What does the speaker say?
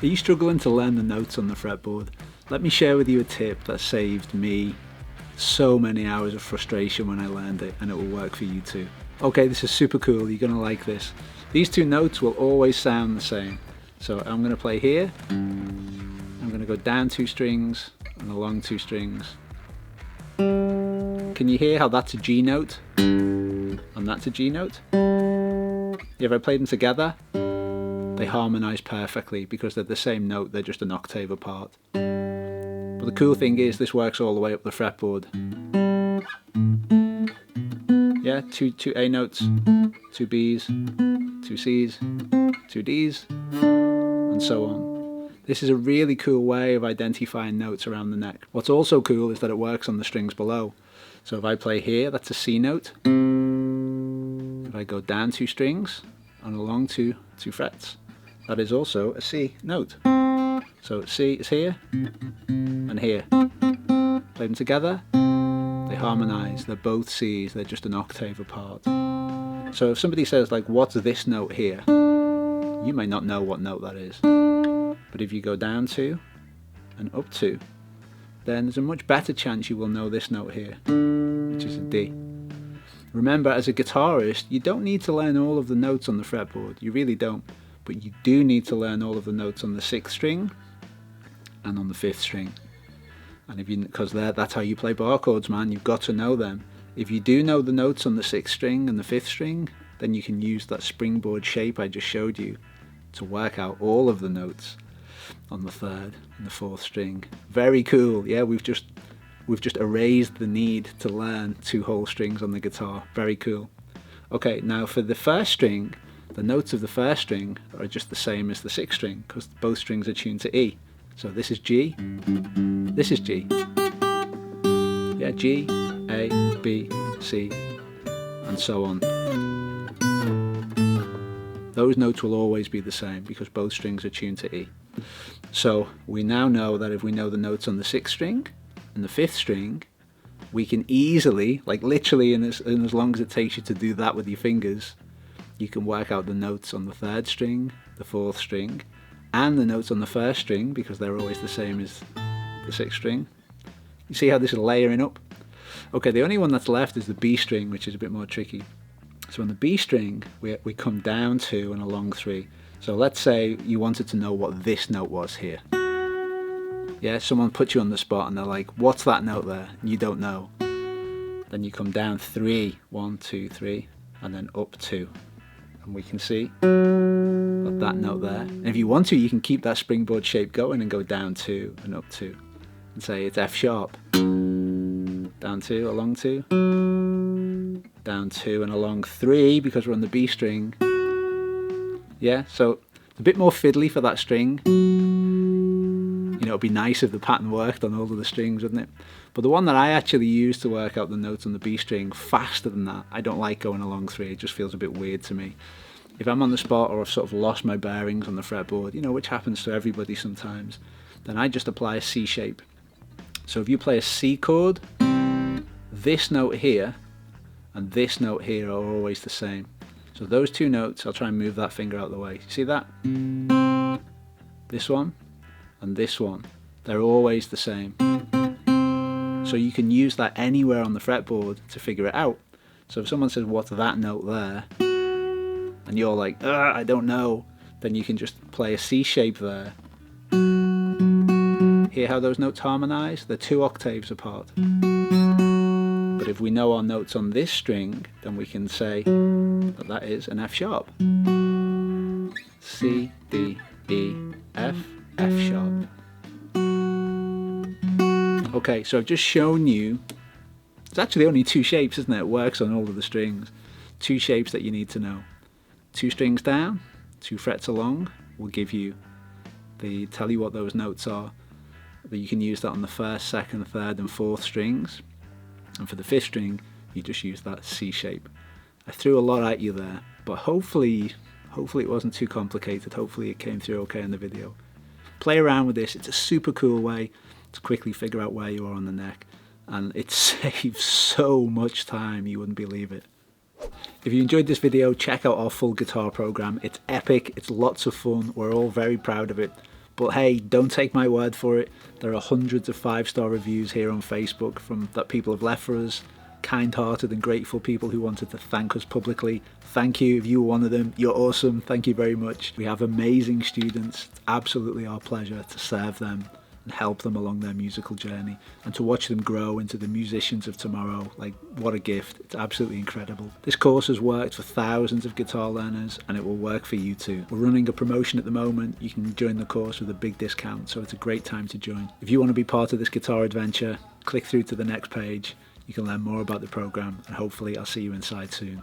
Are you struggling to learn the notes on the fretboard? Let me share with you a tip that saved me so many hours of frustration when I learned it, and it will work for you too. Okay, this is super cool, you're gonna like this. These two notes will always sound the same. So I'm gonna play here, I'm gonna go down 2 strings and along 2 strings. Can you hear how that's a G note and that's a G note? If I play them together, they harmonise perfectly because they're the same note, they're just an octave apart. But the cool thing is this works all the way up the fretboard. Yeah, two A notes, 2 Bs, 2 Cs, 2 Ds, and so on. This is a really cool way of identifying notes around the neck. What's also cool is that it works on the strings below. So if I play here, that's a C note. If I go down 2 strings and along 2 frets, that is also a C note. So C is here and here. Play them together, they harmonise, they're both Cs, they're just an octave apart. So if somebody says like, what's this note here? You may not know what note that is. But if you go down 2 and up 2, then there's a much better chance you will know this note here, which is a D. Remember, as a guitarist, you don't need to learn all of the notes on the fretboard, you really don't, but you do need to learn all of the notes on the 6th string and on the 5th string. And because that's how you play bar chords, man, you've got to know them. If you do know the notes on the 6th string and the 5th string, then you can use that springboard shape I just showed you to work out all of the notes on the 3rd and the 4th string. Very cool. Yeah, we've just erased the need to learn 2 whole strings on the guitar. Very cool. Okay, now for the 1st string, the notes of the 1st string are just the same as the 6th string because both strings are tuned to E. So this is G, this is G. Yeah, G, A, B, C, and so on. Those notes will always be the same because both strings are tuned to E. So we now know that if we know the notes on the 6th string and the 5th string, we can easily, like literally in as long as it takes you to do that with your fingers, you can work out the notes on the 3rd string, the 4th string, and the notes on the 1st string because they're always the same as the 6th string. You see how this is layering up? Okay, the only one that's left is the B string, which is a bit more tricky. So on the B string, we come down 2 and along 3. So let's say you wanted to know what this note was here. Yeah, someone put you on the spot and they're like, what's that note there? And you don't know. Then you come down 3, 1, 2, 3, and then up 2. And we can see that note there. And if you want to, you can keep that springboard shape going and go down 2 and up 2 and say it's F sharp. Down 2, along 2, down 2 and along 3 because we're on the B string. Yeah, so it's a bit more fiddly for that string. You know, it'd be nice if the pattern worked on all of the strings, wouldn't it? But the one that I actually use to work out the notes on the B string faster than that, I don't like going along 3, it just feels a bit weird to me. If I'm on the spot or I've sort of lost my bearings on the fretboard, you know, which happens to everybody sometimes, then I just apply a C shape. So if you play a C chord, this note here and this note here are always the same. So those 2 notes, I'll try and move that finger out of the way. See that? This one and this one, they're always the same. So you can use that anywhere on the fretboard to figure it out. So if someone says, what's that note there? And you're like, I don't know, then you can just play a C shape there. Hear how those notes harmonise? They're 2 octaves apart. But if we know our notes on this string, then we can say that that is an F sharp. C, D, E, F, F sharp. Okay, so I've just shown you, it's actually only 2 shapes, isn't it? It works on all of the strings. 2 shapes that you need to know. 2 strings down, 2 frets along will give you tell you what those notes are. But you can use that on the 1st, 2nd, 3rd and 4th strings. And for the 5th string, you just use that C shape. I threw a lot at you there, but hopefully it wasn't too complicated. Hopefully it came through okay in the video. Play around with this. It's a super cool way to quickly figure out where you are on the neck. And it saves so much time, you wouldn't believe it. If you enjoyed this video, check out our full guitar program. It's epic, it's lots of fun, we're all very proud of it. But hey, don't take my word for it. There are hundreds of 5-star reviews here on Facebook that people have left for us. Kind-hearted and grateful people who wanted to thank us publicly. Thank you if you were one of them. You're awesome. Thank you very much. We have amazing students. It's absolutely our pleasure to serve them and help them along their musical journey, and to watch them grow into the musicians of tomorrow. Like, what a gift. It's absolutely incredible. This course has worked for thousands of guitar learners, and it will work for you too. We're running a promotion at the moment. You can join the course with a big discount, so it's a great time to join. If you want to be part of this guitar adventure, click through to the next page. You can learn more about the program, and hopefully I'll see you inside soon.